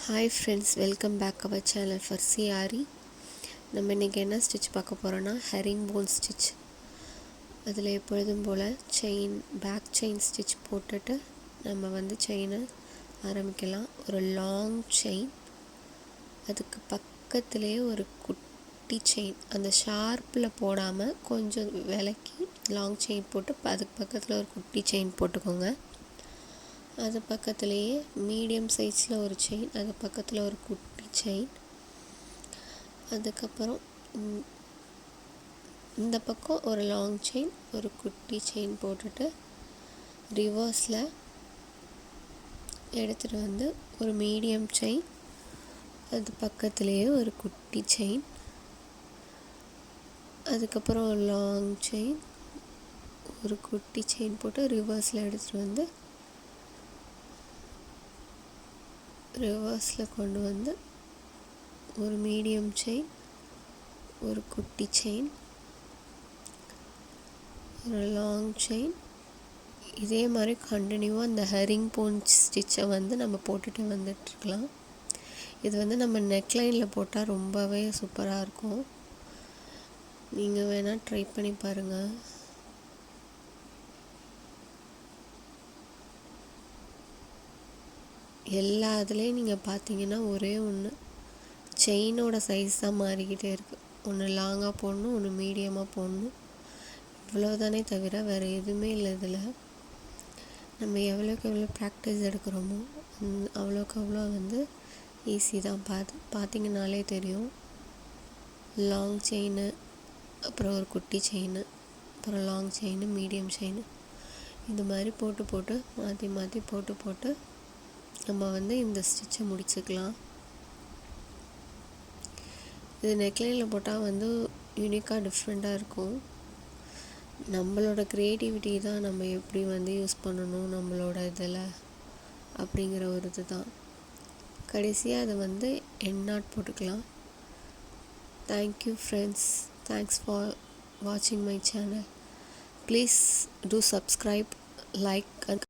Hi friends, welcome back our channel Farci Aari. நம்ம இன்னைக்கு என்ன ஸ்டிட்ச் பார்க்க போறோம்னா ஹெரிங் போன் ஸ்டிட்ச். அதில் எப்பொழுதும் போல பேக் செயின் ஸ்டிட்ச் போட்டுட்டு நம்ம வந்து செயினை ஆரம்பிக்கலாம். ஒரு லாங் செயின், அதுக்கு பக்கத்துலேயே ஒரு குட்டி செயின், அந்த ஷார்ப்பில் போடாமல் கொஞ்சம் விலக்கி லாங் செயின் போட்டு அதுக்கு பக்கத்தில் ஒரு குட்டி செயின் போட்டுக்கோங்க. அது பக்கத்துலேயே மீடியம் சைஸில் ஒரு செயின், அது பக்கத்தில் ஒரு குட்டி செயின், அதுக்கப்புறம் இந்த பக்கம் ஒரு லாங் செயின், ஒரு குட்டி செயின் போட்டுட்டு ரிவர்ஸில் எடுத்துகிட்டு வந்து ஒரு மீடியம் செயின், அது பக்கத்துலேயே ஒரு குட்டி செயின், அதுக்கப்புறம் ஒரு லாங் செயின், ஒரு குட்டி செயின் போட்டு ரிவர்ஸில் எடுத்துகிட்டு வந்து ரிவர்ஸில் கொண்டு வந்து ஒரு மீடியம் செயின், ஒரு குட்டி செயின், ஒரு லாங் செயின். இதே மாதிரி கண்டினியூவாக இந்த ஹெரிங் போன் ஸ்டிச்சை வந்து நம்ம போட்டுட்டு வந்துட்டுருக்கலாம். இது வந்து நம்ம நெக்லைனில் போட்டால் ரொம்பவே சூப்பராக இருக்கும். நீங்கள் வேணால் ட்ரை பண்ணி பாருங்கள். எல்லா இதுலேயும் நீங்கள் பார்த்தீங்கன்னா ஒரே ஒன்று, செயினோட சைஸ் தான் மாறிக்கிட்டே இருக்குது. ஒன்று லாங்காக போடணும், ஒன்று மீடியமாக போடணும், இவ்வளோதானே தவிர வேறு எதுவுமே இல்லை. இதில் நம்ம எவ்வளோக்கு எவ்வளோ ப்ராக்டிஸ் எடுக்கிறோமோ அவ்வளோக்கு அவ்வளோ வந்து ஈஸி தான். பார்த்தீங்கன்னாலே தெரியும். லாங் செயின், அப்புறம் ஒரு குட்டி செயின், அப்புறம் லாங் செயின், மீடியம் செயின், இது மாதிரி போட்டு மாற்றி மாற்றி போட்டு நம்ம வந்து இந்த ஸ்டிச்சை முடிச்சுக்கலாம். இது நெக்லைனில் போட்டால் வந்து யூனிக்காக டிஃப்ரெண்ட்டாக இருக்கும். நம்மளோட க்ரியேட்டிவிட்டி தான் நம்ம எப்படி வந்து யூஸ் பண்ணணும் நம்மளோட இதில் அப்படிங்கிற ஒரு இது தான். கடைசியாக அதை வந்து எண்ட் நாட் போட்டுக்கலாம். தேங்க்யூ ஃப்ரெண்ட்ஸ், தேங்க்ஸ் ஃபார் வாட்சிங் my channel. Please do subscribe, like and